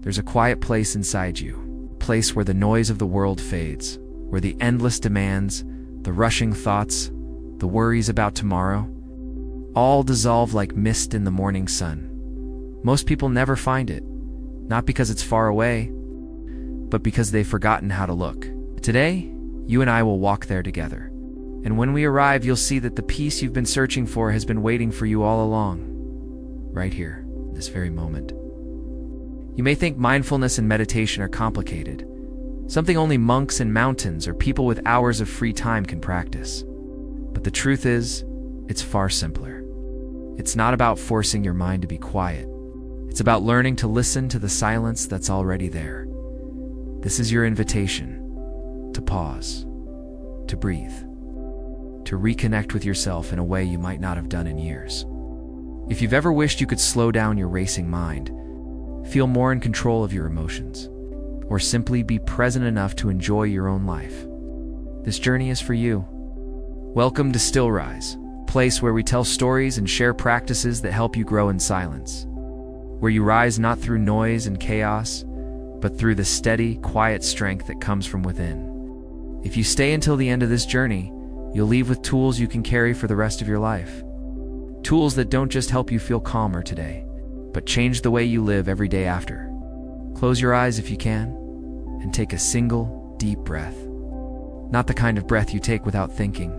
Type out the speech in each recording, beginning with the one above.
There's a quiet place inside you, a place where the noise of the world fades, where the endless demands, the rushing thoughts, the worries about tomorrow, all dissolve like mist in the morning sun. Most people never find it, not because it's far away, but because they've forgotten how to look. Today, you and I will walk there together. And when we arrive, you'll see that the peace you've been searching for has been waiting for you all along, right here, this very moment. You may think mindfulness and meditation are complicated, something only monks in mountains or people with hours of free time can practice. But the truth is, it's far simpler. It's not about forcing your mind to be quiet. It's about learning to listen to the silence that's already there. This is your invitation to pause, to breathe, to reconnect with yourself in a way you might not have done in years. If you've ever wished you could slow down your racing mind, feel more in control of your emotions, or simply be present enough to enjoy your own life, this journey is for you. Welcome to Still Rise, a place where we tell stories and share practices that help you grow in silence, where you rise not through noise and chaos, but through the steady, quiet strength that comes from within. If you stay until the end of this journey, you'll leave with tools you can carry for the rest of your life. Tools that don't just help you feel calmer today, but change the way you live every day after. Close your eyes if you can, and take a single, deep breath. Not the kind of breath you take without thinking,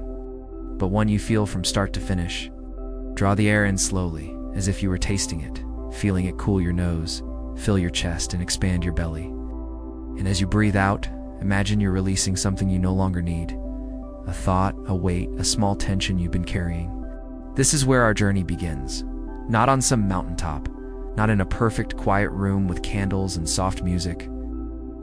but one you feel from start to finish. Draw the air in slowly, as if you were tasting it, feeling it cool your nose, fill your chest, and expand your belly. And as you breathe out, imagine you're releasing something you no longer need. A thought, a weight, a small tension you've been carrying. This is where our journey begins. Not on some mountaintop, not in a perfect, quiet room with candles and soft music.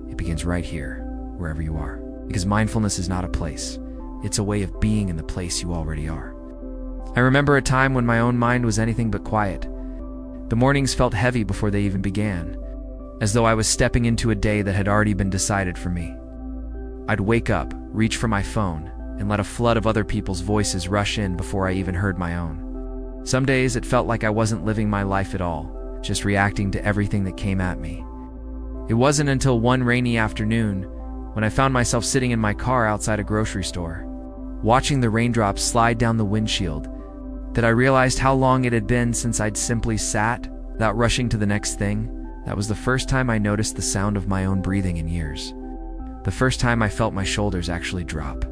It begins right here, wherever you are. Because mindfulness is not a place. It's a way of being in the place you already are. I remember a time when my own mind was anything but quiet. The mornings felt heavy before they even began, as though I was stepping into a day that had already been decided for me. I'd wake up, reach for my phone, and let a flood of other people's voices rush in before I even heard my own. Some days it felt like I wasn't living my life at all, just reacting to everything that came at me. It wasn't until one rainy afternoon, when I found myself sitting in my car outside a grocery store, watching the raindrops slide down the windshield, that I realized how long it had been since I'd simply sat, without rushing to the next thing. That was the first time I noticed the sound of my own breathing in years. The first time I felt my shoulders actually drop.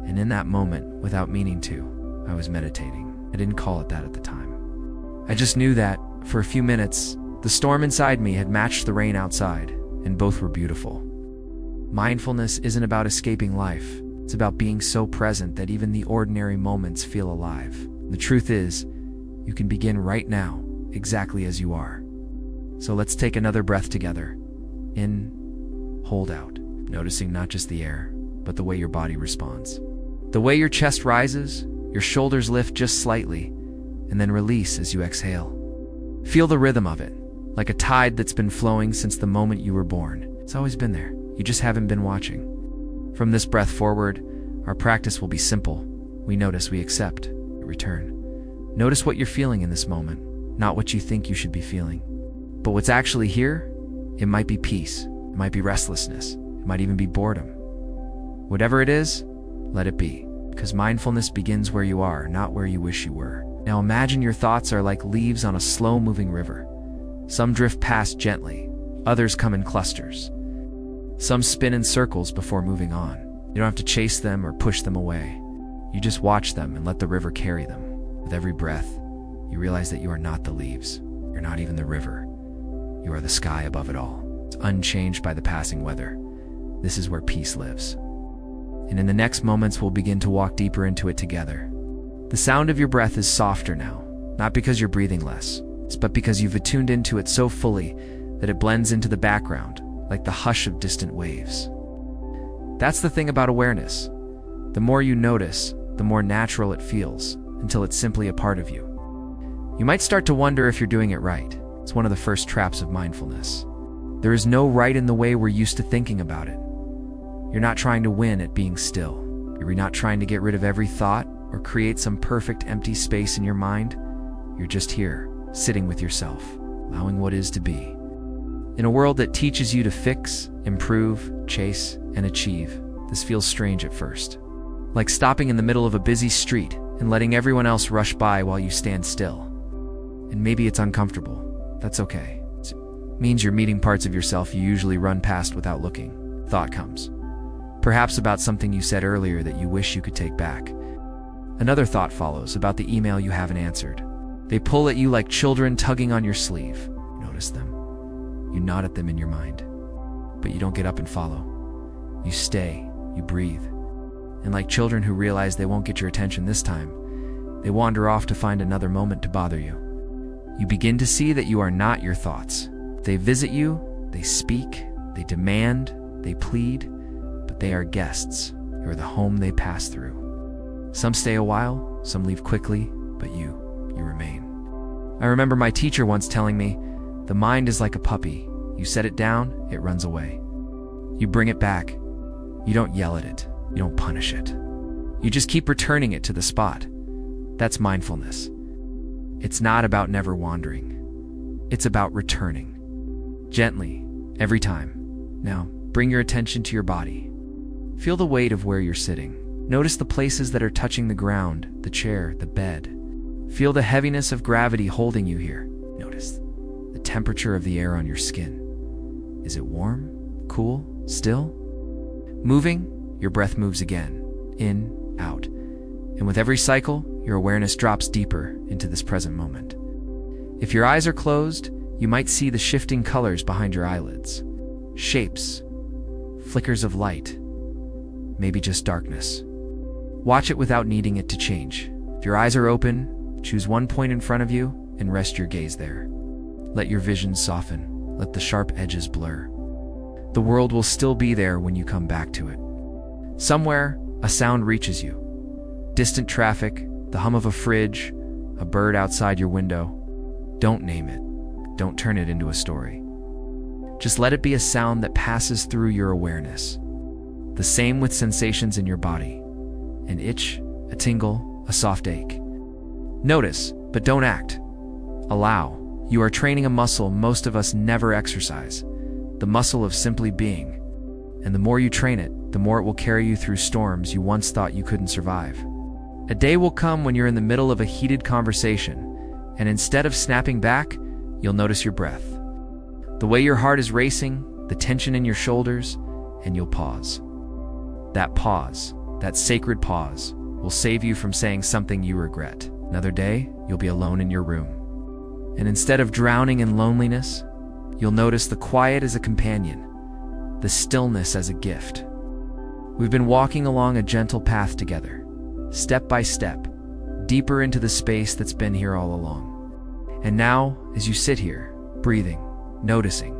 And in that moment, without meaning to, I was meditating. I didn't call it that at the time. I just knew that, for a few minutes, the storm inside me had matched the rain outside, and both were beautiful. Mindfulness isn't about escaping life. It's about being so present that even the ordinary moments feel alive. The truth is, you can begin right now, exactly as you are. So let's take another breath together. In, hold out, noticing not just the air, but the way your body responds. The way your chest rises, your shoulders lift just slightly, and then release as you exhale. Feel the rhythm of it, like a tide that's been flowing since the moment you were born. It's always been there, you just haven't been watching. From this breath forward, our practice will be simple. We notice, we accept, we return. Notice what you're feeling in this moment, not what you think you should be feeling. But what's actually here, it might be peace, it might be restlessness, it might even be boredom. Whatever it is, let it be, because mindfulness begins where you are, not where you wish you were. Now imagine your thoughts are like leaves on a slow-moving river. Some drift past gently, others come in clusters. Some spin in circles before moving on. You don't have to chase them or push them away. You just watch them and let the river carry them. With every breath, you realize that you are not the leaves. You're not even the river. You are the sky above it all. It's unchanged by the passing weather. This is where peace lives. And in the next moments, we'll begin to walk deeper into it together. The sound of your breath is softer now, not because you're breathing less, but because you've attuned into it so fully that it blends into the background, like the hush of distant waves. That's the thing about awareness. The more you notice, the more natural it feels, until it's simply a part of you. You might start to wonder if you're doing it right. It's one of the first traps of mindfulness. There is no right in the way we're used to thinking about it. You're not trying to win at being still. You're not trying to get rid of every thought or create some perfect empty space in your mind. You're just here, sitting with yourself, allowing what is to be. In a world that teaches you to fix, improve, chase, and achieve, this feels strange at first. Like stopping in the middle of a busy street and letting everyone else rush by while you stand still. And maybe it's uncomfortable. That's okay. It means you're meeting parts of yourself you usually run past without looking. Thought comes. Perhaps about something you said earlier that you wish you could take back. Another thought follows about the email you haven't answered. They pull at you like children tugging on your sleeve. You notice them. You nod at them in your mind. But you don't get up and follow. You stay. You breathe. And like children who realize they won't get your attention this time, they wander off to find another moment to bother you. You begin to see that you are not your thoughts. They visit you, they speak, they demand, they plead, but they are guests. You are the home they pass through. Some stay a while, some leave quickly, but you remain. I remember my teacher once telling me, the mind is like a puppy. You set it down, it runs away. You bring it back. You don't yell at it. You don't punish it. You just keep returning it to the spot. That's mindfulness. It's not about never wandering. It's about returning. Gently, every time. Now, bring your attention to your body. Feel the weight of where you're sitting. Notice the places that are touching the ground, the chair, the bed. Feel the heaviness of gravity holding you here. Notice the temperature of the air on your skin. Is it warm, cool, still? Moving, your breath moves again, in, out. And with every cycle, your awareness drops deeper into this present moment. If your eyes are closed, you might see the shifting colors behind your eyelids. Shapes, flickers of light, maybe just darkness. Watch it without needing it to change. If your eyes are open, choose one point in front of you and rest your gaze there. Let your vision soften. Let the sharp edges blur. The world will still be there when you come back to it. Somewhere, a sound reaches you. Distant traffic, the hum of a fridge, a bird outside your window. Don't name it. Don't turn it into a story. Just let it be a sound that passes through your awareness. The same with sensations in your body. An itch, a tingle, a soft ache. Notice, but don't act. Allow. You are training a muscle most of us never exercise. The muscle of simply being. And the more you train it, the more it will carry you through storms you once thought you couldn't survive. A day will come when you're in the middle of a heated conversation, and instead of snapping back, you'll notice your breath. The way your heart is racing, the tension in your shoulders, and you'll pause. That pause, that sacred pause, will save you from saying something you regret. Another day, you'll be alone in your room. And instead of drowning in loneliness, you'll notice the quiet as a companion, the stillness as a gift. We've been walking along a gentle path together, step by step, deeper into the space that's been here all along. And now, as you sit here, breathing, noticing,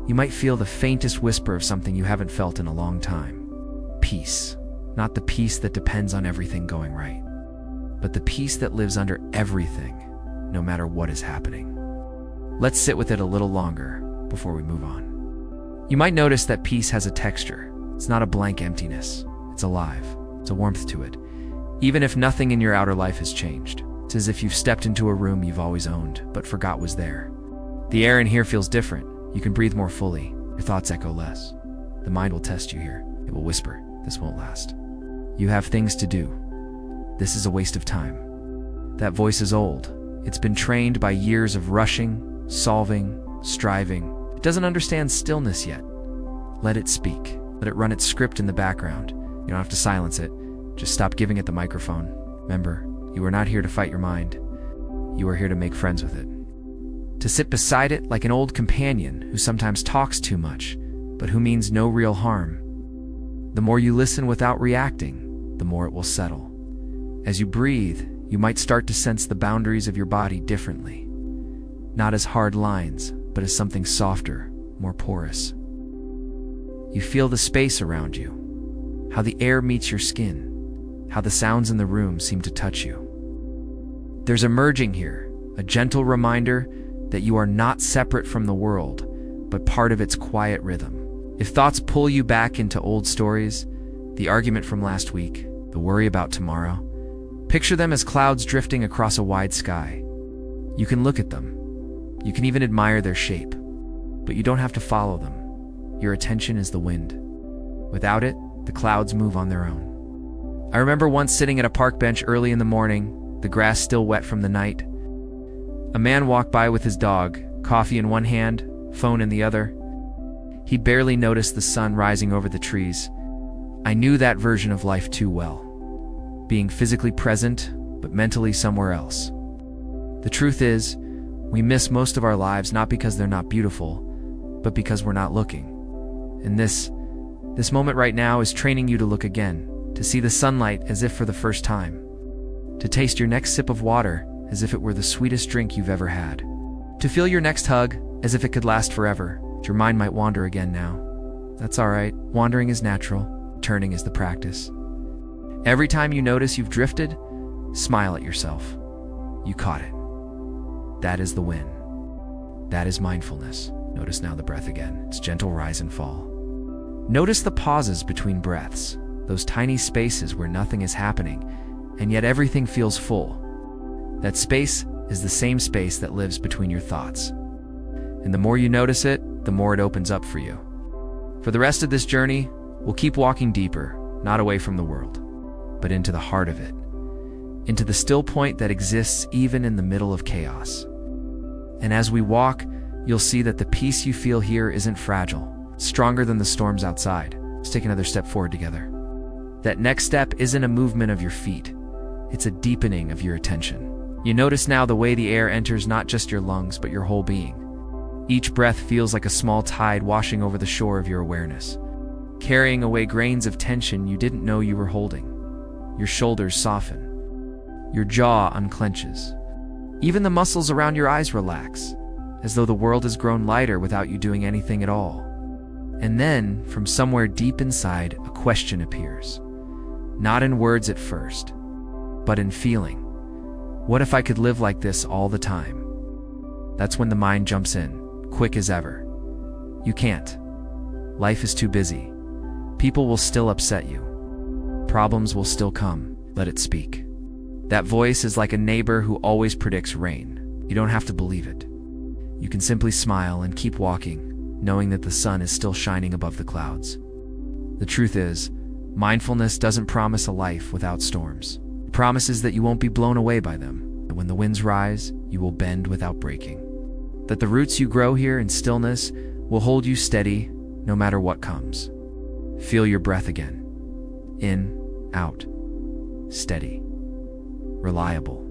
you might feel the faintest whisper of something you haven't felt in a long time. Peace. Not the peace that depends on everything going right, but the peace that lives under everything, no matter what is happening. Let's sit with it a little longer before we move on. You might notice that peace has a texture. It's not a blank emptiness. It's alive. It's a warmth to it. Even if nothing in your outer life has changed, it's as if you've stepped into a room you've always owned, but forgot was there. The air in here feels different. You can breathe more fully. Your thoughts echo less. The mind will test you here. It will whisper, "This won't last. You have things to do. This is a waste of time." That voice is old. It's been trained by years of rushing, solving, striving. It doesn't understand stillness yet. Let it speak. Let it run its script in the background. You don't have to silence it. Just stop giving it the microphone. Remember, you are not here to fight your mind. You are here to make friends with it. To sit beside it like an old companion who sometimes talks too much, but who means no real harm. The more you listen without reacting, the more it will settle. As you breathe, you might start to sense the boundaries of your body differently. Not as hard lines, but as something softer, more porous. You feel the space around you, how the air meets your skin, how the sounds in the room seem to touch you. There's a merging here, a gentle reminder that you are not separate from the world, but part of its quiet rhythm. If thoughts pull you back into old stories, the argument from last week, the worry about tomorrow, picture them as clouds drifting across a wide sky. You can look at them. You can even admire their shape. But but you don't have to follow them. Your attention is the wind. Without it, the clouds move on their own. I remember once sitting at a park bench early in the morning, the grass still wet from the night. A man walked by with his dog, coffee in one hand, phone in the other. He barely noticed the sun rising over the trees. I knew that version of life too well. Being physically present, but mentally somewhere else. The truth is, we miss most of our lives not because they're not beautiful, but because we're not looking. And this moment right now is training you to look again, to see the sunlight as if for the first time, to taste your next sip of water as if it were the sweetest drink you've ever had, to feel your next hug as if it could last forever. Your mind might wander again now. That's all right. Wandering is natural. Turning is the practice. Every time you notice you've drifted, smile at yourself. You caught it. That is the win. That is mindfulness. Notice now the breath again. It's gentle rise and fall. Notice the pauses between breaths, those tiny spaces where nothing is happening, and yet everything feels full. That space is the same space that lives between your thoughts. And the more you notice it, the more it opens up for you. For the rest of this journey, we'll keep walking deeper, not away from the world, but into the heart of it, into the still point that exists even in the middle of chaos. And as we walk, you'll see that the peace you feel here isn't fragile, it's stronger than the storms outside. Let's take another step forward together. That next step isn't a movement of your feet, it's a deepening of your attention. You notice now the way the air enters not just your lungs, but your whole being. Each breath feels like a small tide washing over the shore of your awareness, carrying away grains of tension you didn't know you were holding. Your shoulders soften. Your jaw unclenches. Even the muscles around your eyes relax, as though the world has grown lighter without you doing anything at all. And then, from somewhere deep inside, a question appears. Not in words at first, but in feeling. What if I could live like this all the time? That's when the mind jumps in, quick as ever. You can't. Life is too busy. People will still upset you. Problems will still come. Let it speak. That voice is like a neighbor who always predicts rain. You don't have to believe it. You can simply smile and keep walking, knowing that the sun is still shining above the clouds. The truth is, mindfulness doesn't promise a life without storms. It promises that you won't be blown away by them, that when the winds rise, you will bend without breaking. That the roots you grow here in stillness will hold you steady no matter what comes. Feel your breath again. In, out, steady, reliable.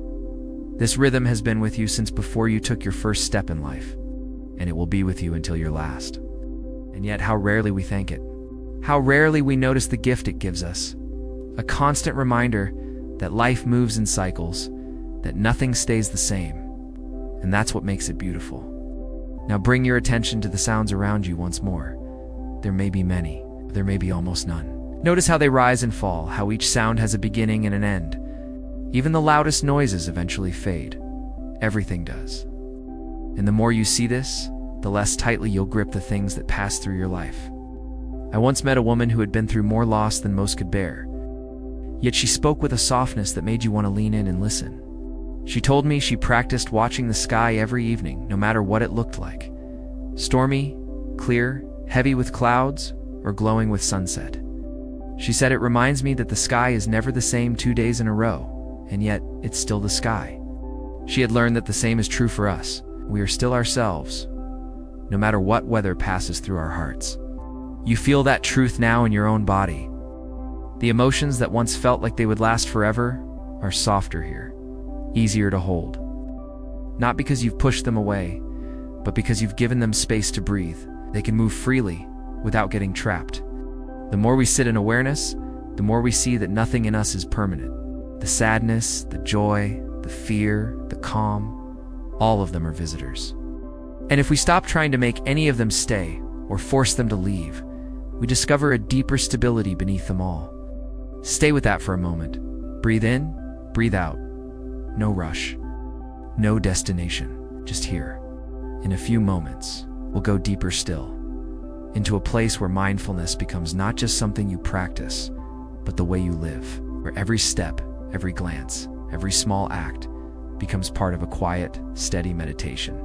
This rhythm has been with you since before you took your first step in life, and it will be with you until your last. And yet how rarely we thank it. How rarely we notice the gift it gives us. A constant reminder that life moves in cycles, that nothing stays the same. And that's what makes it beautiful. Now bring your attention to the sounds around you once more. There may be many, there may be almost none. Notice how they rise and fall, how each sound has a beginning and an end. Even the loudest noises eventually fade. Everything does. And the more you see this, the less tightly you'll grip the things that pass through your life. I once met a woman who had been through more loss than most could bear. Yet she spoke with a softness that made you want to lean in and listen. She told me she practiced watching the sky every evening, no matter what it looked like. Stormy, clear, heavy with clouds, or glowing with sunset. She said, "It reminds me that the sky is never the same 2 days in a row, and yet it's still the sky." She had learned that the same is true for us. We are still ourselves, no matter what weather passes through our hearts. You feel that truth now in your own body. The emotions that once felt like they would last forever are softer here, easier to hold. Not because you've pushed them away, but because you've given them space to breathe. They can move freely without getting trapped. The more we sit in awareness, the more we see that nothing in us is permanent. The sadness, the joy, the fear, the calm, all of them are visitors. And if we stop trying to make any of them stay or force them to leave, we discover a deeper stability beneath them all. Stay with that for a moment. Breathe in, breathe out. No rush, no destination, just here. In a few moments, we'll go deeper still, into a place where mindfulness becomes not just something you practice, but the way you live, where every step, every glance, every small act becomes part of a quiet, steady meditation.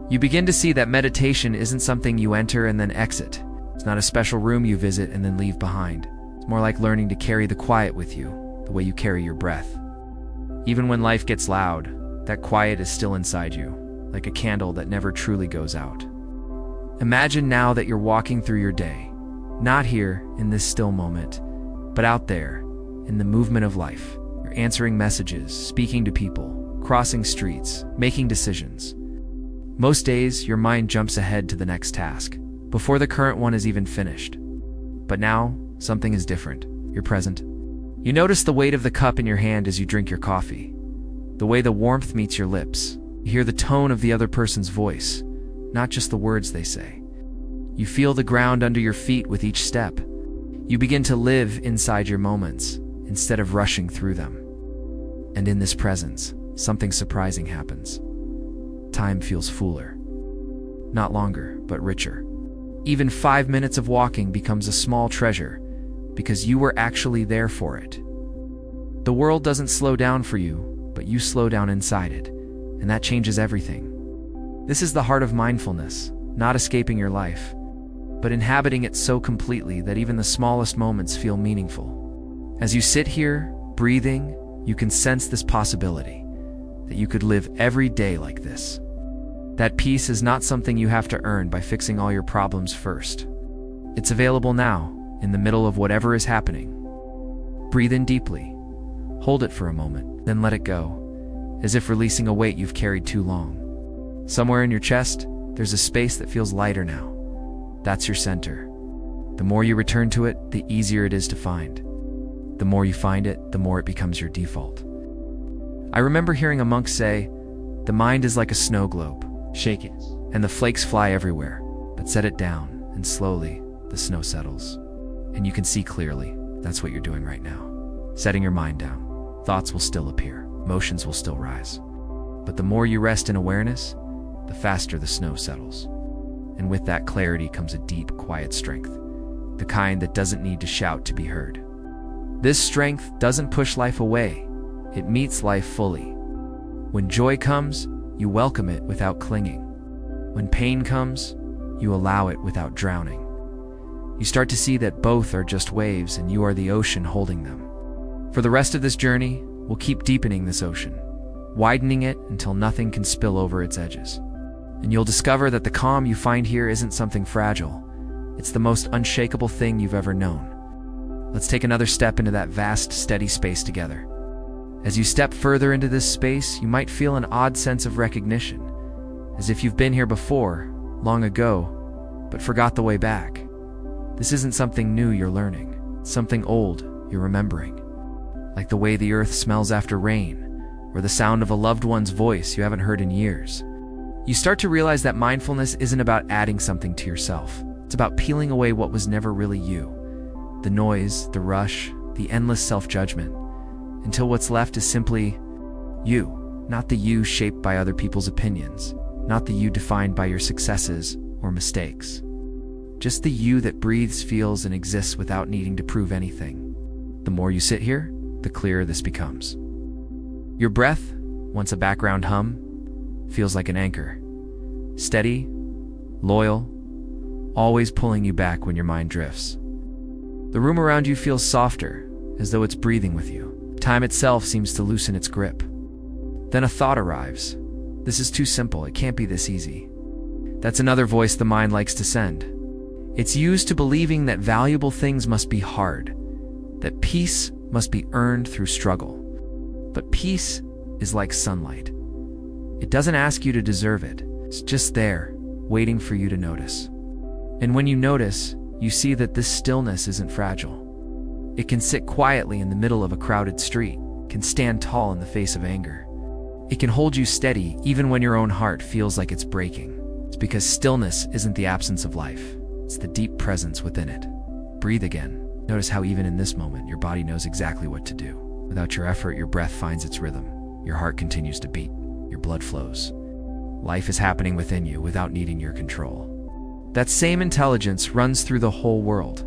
You begin to see that meditation isn't something you enter and then exit. It's not a special room you visit and then leave behind. It's more like learning to carry the quiet with you, the way you carry your breath. Even when life gets loud, that quiet is still inside you, like a candle that never truly goes out. Imagine now that you're walking through your day, not here in this still moment, but out there, in the movement of life. You're answering messages, speaking to people, crossing streets, making decisions. Most days, your mind jumps ahead to the next task, before the current one is even finished. But now, something is different. You're present. You notice the weight of the cup in your hand as you drink your coffee, the way the warmth meets your lips. You hear the tone of the other person's voice, not just the words they say. You feel the ground under your feet with each step. You begin to live inside your moments, instead of rushing through them. And in this presence, something surprising happens. Time feels fuller. Not longer, but richer. Even 5 minutes of walking becomes a small treasure, because you were actually there for it. The world doesn't slow down for you, but you slow down inside it, and that changes everything. This is the heart of mindfulness, not escaping your life, but inhabiting it so completely that even the smallest moments feel meaningful. As you sit here, breathing, you can sense this possibility, that you could live every day like this. That peace is not something you have to earn by fixing all your problems first. It's available now, in the middle of whatever is happening. Breathe in deeply. Hold it for a moment, then let it go, as if releasing a weight you've carried too long. Somewhere in your chest, there's a space that feels lighter now. That's your center. The more you return to it, the easier it is to find. The more you find it, the more it becomes your default. I remember hearing a monk say, "The mind is like a snow globe. Shake it, and the flakes fly everywhere. But set it down, and slowly, the snow settles. And you can see clearly. That's what you're doing right now. Setting your mind down. Thoughts will still appear. Emotions will still rise. But the more you rest in awareness, the faster the snow settles. And with that clarity comes a deep, quiet strength. The kind that doesn't need to shout to be heard. This strength doesn't push life away. It meets life fully. When joy comes, you welcome it without clinging. When pain comes, you allow it without drowning. You start to see that both are just waves and you are the ocean holding them. For the rest of this journey, we'll keep deepening this ocean, widening it until nothing can spill over its edges. And you'll discover that the calm you find here isn't something fragile. It's the most unshakable thing you've ever known. Let's take another step into that vast, steady space together. As you step further into this space, you might feel an odd sense of recognition, as if you've been here before, long ago, but forgot the way back. This isn't something new you're learning. It's something old you're remembering. Like the way the earth smells after rain, or the sound of a loved one's voice you haven't heard in years. You start to realize that mindfulness isn't about adding something to yourself. It's about peeling away what was never really you. The noise, the rush, the endless self-judgment, until what's left is simply you, not the you shaped by other people's opinions, not the you defined by your successes or mistakes. Just the you that breathes, feels, and exists without needing to prove anything. The more you sit here, the clearer this becomes. Your breath, once a background hum, feels like an anchor. Steady, loyal, always pulling you back when your mind drifts. The room around you feels softer, as though it's breathing with you. Time itself seems to loosen its grip. Then a thought arrives. This is too simple, it can't be this easy. That's another voice the mind likes to send. It's used to believing that valuable things must be hard, that peace must be earned through struggle. But peace is like sunlight. It doesn't ask you to deserve it. It's just there, waiting for you to notice. And when you notice, you see that this stillness isn't fragile. It can sit quietly in the middle of a crowded street, can stand tall in the face of anger. It can hold you steady even when your own heart feels like it's breaking. It's because stillness isn't the absence of life. It's the deep presence within it. Breathe again. Notice how even in this moment, your body knows exactly what to do. Without your effort, your breath finds its rhythm. Your heart continues to beat. Your blood flows. Life is happening within you without needing your control. That same intelligence runs through the whole world.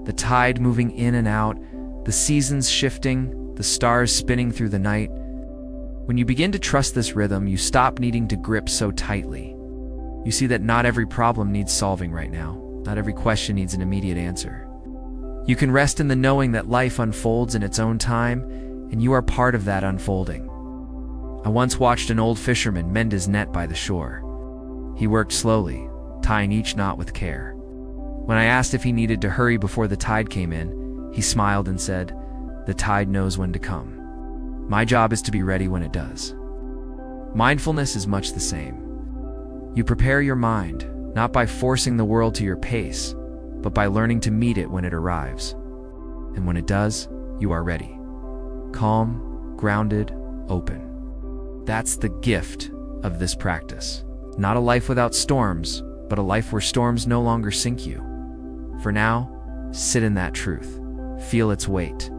The tide moving in and out, the seasons shifting, the stars spinning through the night. When you begin to trust this rhythm, you stop needing to grip so tightly. You see that not every problem needs solving right now. Not every question needs an immediate answer. You can rest in the knowing that life unfolds in its own time, and you are part of that unfolding. I once watched an old fisherman mend his net by the shore. He worked slowly, tying each knot with care. When I asked if he needed to hurry before the tide came in, he smiled and said, "The tide knows when to come. My job is to be ready when it does." Mindfulness is much the same. You prepare your mind, not by forcing the world to your pace, but by learning to meet it when it arrives. And when it does, you are ready. Calm, grounded, open. That's the gift of this practice. Not a life without storms, but a life where storms no longer sink you. For now, sit in that truth. Feel its weight.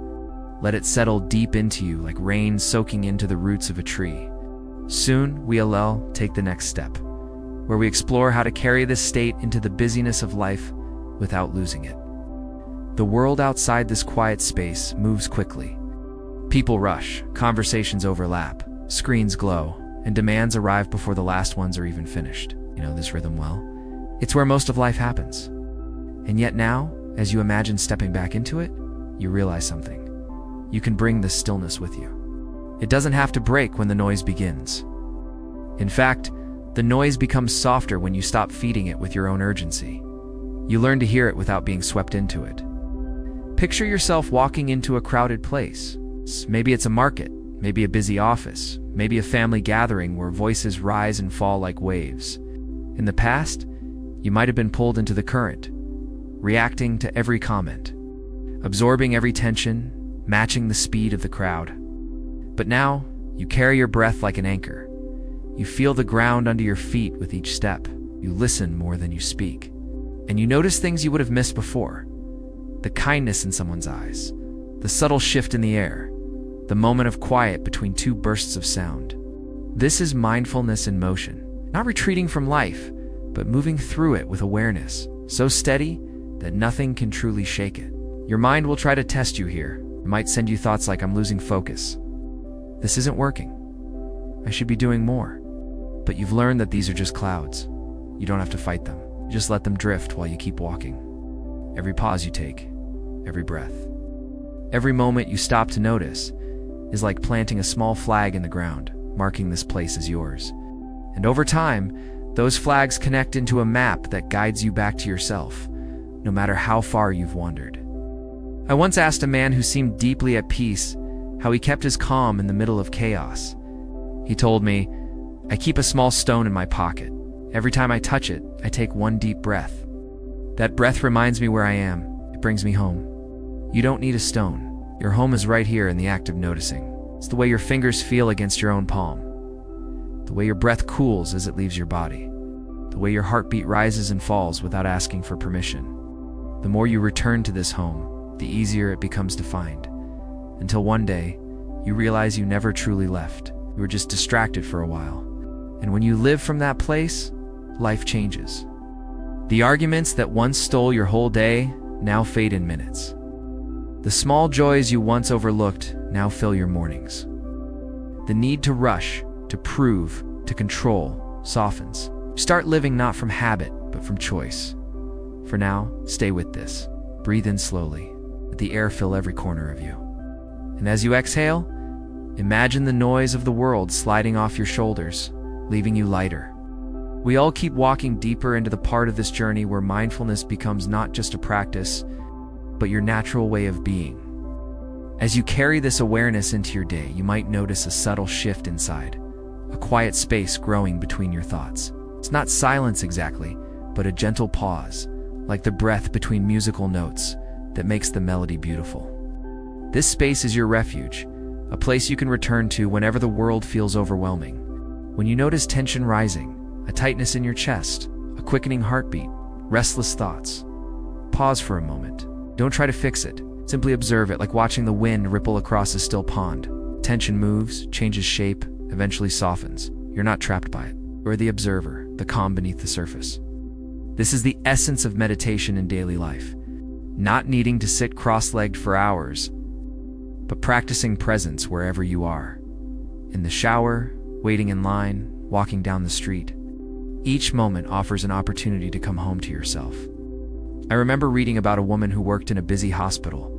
Let it settle deep into you like rain soaking into the roots of a tree. Soon, we'll take the next step, where we explore how to carry this state into the busyness of life without losing it. The world outside this quiet space moves quickly. People rush, conversations overlap, screens glow, and demands arrive before the last ones are even finished. You know this rhythm well. It's where most of life happens. And yet now, as you imagine stepping back into it, you realize something. You can bring this stillness with you. It doesn't have to break when the noise begins. In fact, the noise becomes softer when you stop feeding it with your own urgency. You learn to hear it without being swept into it. Picture yourself walking into a crowded place. Maybe it's a market, maybe a busy office, maybe a family gathering where voices rise and fall like waves. In the past, you might have been pulled into the current, reacting to every comment, absorbing every tension, matching the speed of the crowd. But now, you carry your breath like an anchor. You feel the ground under your feet with each step. You listen more than you speak. And you notice things you would have missed before. The kindness in someone's eyes, the subtle shift in the air, the moment of quiet between two bursts of sound. This is mindfulness in motion, not retreating from life, but moving through it with awareness, so steady that nothing can truly shake it. Your mind will try to test you here. It might send you thoughts like, "I'm losing focus. This isn't working. I should be doing more." But you've learned that these are just clouds. You don't have to fight them. You just let them drift while you keep walking. Every pause you take, every breath, every moment you stop to notice is like planting a small flag in the ground, marking this place as yours. And over time, those flags connect into a map that guides you back to yourself, no matter how far you've wandered. I once asked a man who seemed deeply at peace how he kept his calm in the middle of chaos. He told me, "I keep a small stone in my pocket. Every time I touch it, I take one deep breath. That breath reminds me where I am. It brings me home." You don't need a stone. Your home is right here in the act of noticing. It's the way your fingers feel against your own palm, the way your breath cools as it leaves your body, the way your heartbeat rises and falls without asking for permission. The more you return to this home, the easier it becomes to find, until one day, you realize you never truly left. You were just distracted for a while. And when you live from that place, life changes. The arguments that once stole your whole day now fade in minutes. The small joys you once overlooked now fill your mornings. The need to rush, to prove, to control softens. Start living not from habit, but from choice. For now, stay with this. Breathe in slowly. Let the air fill every corner of you. And as you exhale, imagine the noise of the world sliding off your shoulders, leaving you lighter. We all keep walking deeper into the part of this journey where mindfulness becomes not just a practice, but your natural way of being. As you carry this awareness into your day, you might notice a subtle shift inside, a quiet space growing between your thoughts. It's not silence exactly, but a gentle pause, like the breath between musical notes that makes the melody beautiful. This space is your refuge, a place you can return to whenever the world feels overwhelming. When you notice tension rising, a tightness in your chest, a quickening heartbeat, restless thoughts, pause for a moment. Don't try to fix it. Simply observe it, like watching the wind ripple across a still pond. Tension moves, changes shape, eventually softens. You're not trapped by it. You're the observer, the calm beneath the surface. This is the essence of meditation in daily life. Not needing to sit cross-legged for hours, but practicing presence wherever you are. In the shower, waiting in line, walking down the street. Each moment offers an opportunity to come home to yourself. I remember reading about a woman who worked in a busy hospital.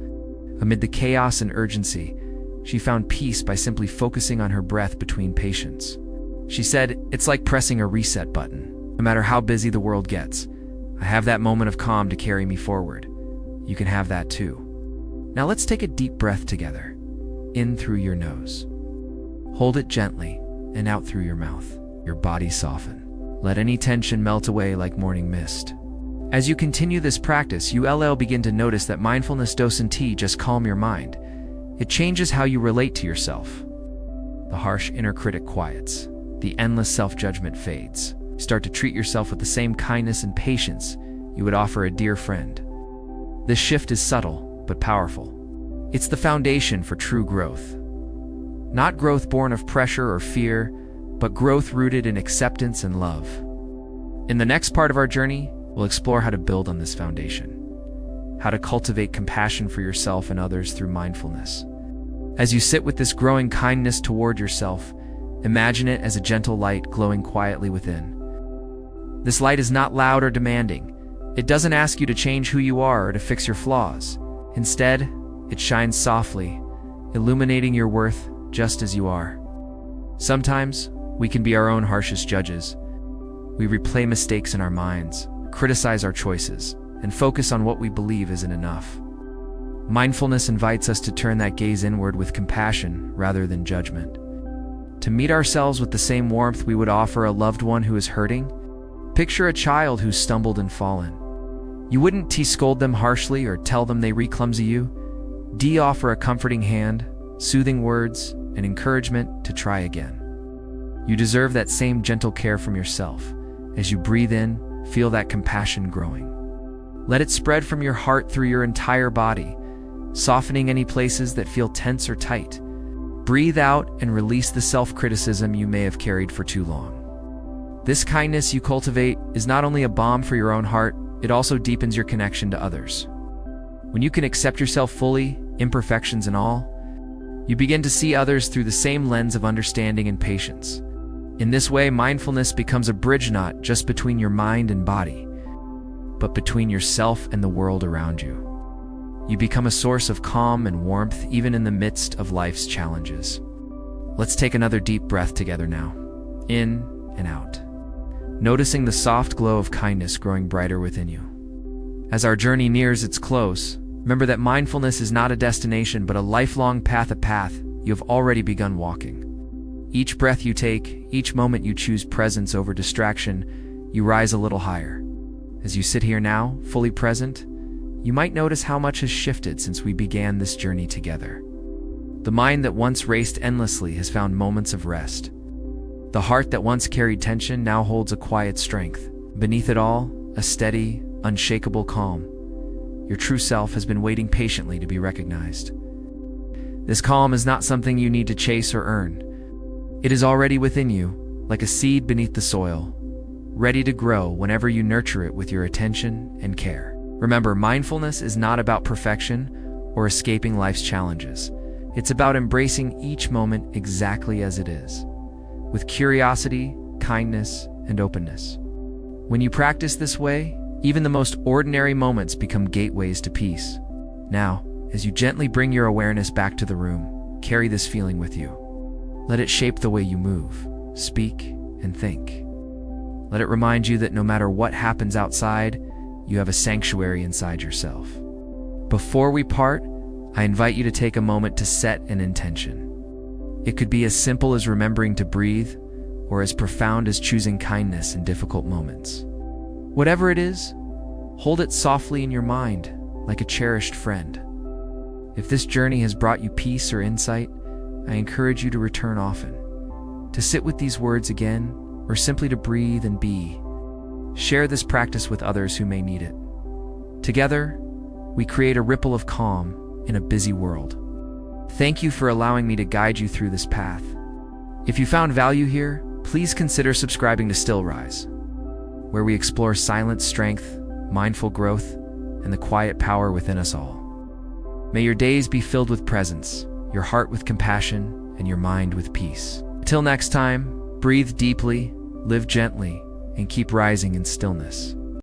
Amid the chaos and urgency, she found peace by simply focusing on her breath between patients. She said, "It's like pressing a reset button. No matter how busy the world gets, I have that moment of calm to carry me forward. You can have that too." Now let's take a deep breath together. In through your nose. Hold it gently and out through your mouth. Your body soften. Let any tension melt away like morning mist. As you continue this practice, you'll begin to notice that mindfulness doesn't just calm your mind. It changes how you relate to yourself. The harsh inner critic quiets. The endless self-judgment fades. You start to treat yourself with the same kindness and patience you would offer a dear friend. This shift is subtle, but powerful. It's the foundation for true growth. Not growth born of pressure or fear, but growth rooted in acceptance and love. In the next part of our journey, we'll explore how to build on this foundation, how to cultivate compassion for yourself and others through mindfulness. As you sit with this growing kindness toward yourself, imagine it as a gentle light glowing quietly within. This light is not loud or demanding. It doesn't ask you to change who you are or to fix your flaws. Instead, it shines softly, illuminating your worth just as you are. Sometimes, we can be our own harshest judges. We replay mistakes in our minds, criticize our choices, and focus on what we believe isn't enough. Mindfulness invites us to turn that gaze inward with compassion rather than judgment. To meet ourselves with the same warmth we would offer a loved one who is hurting. Picture a child who's stumbled and fallen. You wouldn't scold them harshly or tell them they re-clumsy you. Offer a comforting hand, soothing words, and encouragement to try again. You deserve that same gentle care from yourself. As you breathe in, feel that compassion growing. Let it spread from your heart through your entire body, softening any places that feel tense or tight. Breathe out and release the self-criticism you may have carried for too long. This kindness you cultivate is not only a balm for your own heart, it also deepens your connection to others. When you can accept yourself fully, imperfections and all, you begin to see others through the same lens of understanding and patience. In this way, mindfulness becomes a bridge not just between your mind and body, but between yourself and the world around you. You become a source of calm and warmth even in the midst of life's challenges. Let's take another deep breath together now. In and out. Noticing the soft glow of kindness growing brighter within you. As our journey nears its close, remember that mindfulness is not a destination but a lifelong path you have already begun walking. Each breath you take, each moment you choose presence over distraction, you rise a little higher. As you sit here now, fully present, you might notice how much has shifted since we began this journey together. The mind that once raced endlessly has found moments of rest. The heart that once carried tension now holds a quiet strength. Beneath it all, a steady, unshakable calm. Your true self has been waiting patiently to be recognized. This calm is not something you need to chase or earn. It is already within you, like a seed beneath the soil, ready to grow whenever you nurture it with your attention and care. Remember, mindfulness is not about perfection or escaping life's challenges. It's about embracing each moment exactly as it is, with curiosity, kindness, and openness. When you practice this way, even the most ordinary moments become gateways to peace. Now, as you gently bring your awareness back to the room, carry this feeling with you. Let it shape the way you move, speak, and think. Let it remind you that no matter what happens outside, you have a sanctuary inside yourself. Before we part, I invite you to take a moment to set an intention. It could be as simple as remembering to breathe, or as profound as choosing kindness in difficult moments. Whatever it is, hold it softly in your mind, like a cherished friend. If this journey has brought you peace or insight, I encourage you to return often, to sit with these words again, or simply to breathe and be. Share this practice with others who may need it. Together, we create a ripple of calm in a busy world. Thank you for allowing me to guide you through this path. If you found value here, please consider subscribing to Still Rise, where we explore silent strength, mindful growth, and the quiet power within us all. May your days be filled with presence, your heart with compassion, and your mind with peace. Until next time, breathe deeply, live gently, and keep rising in stillness.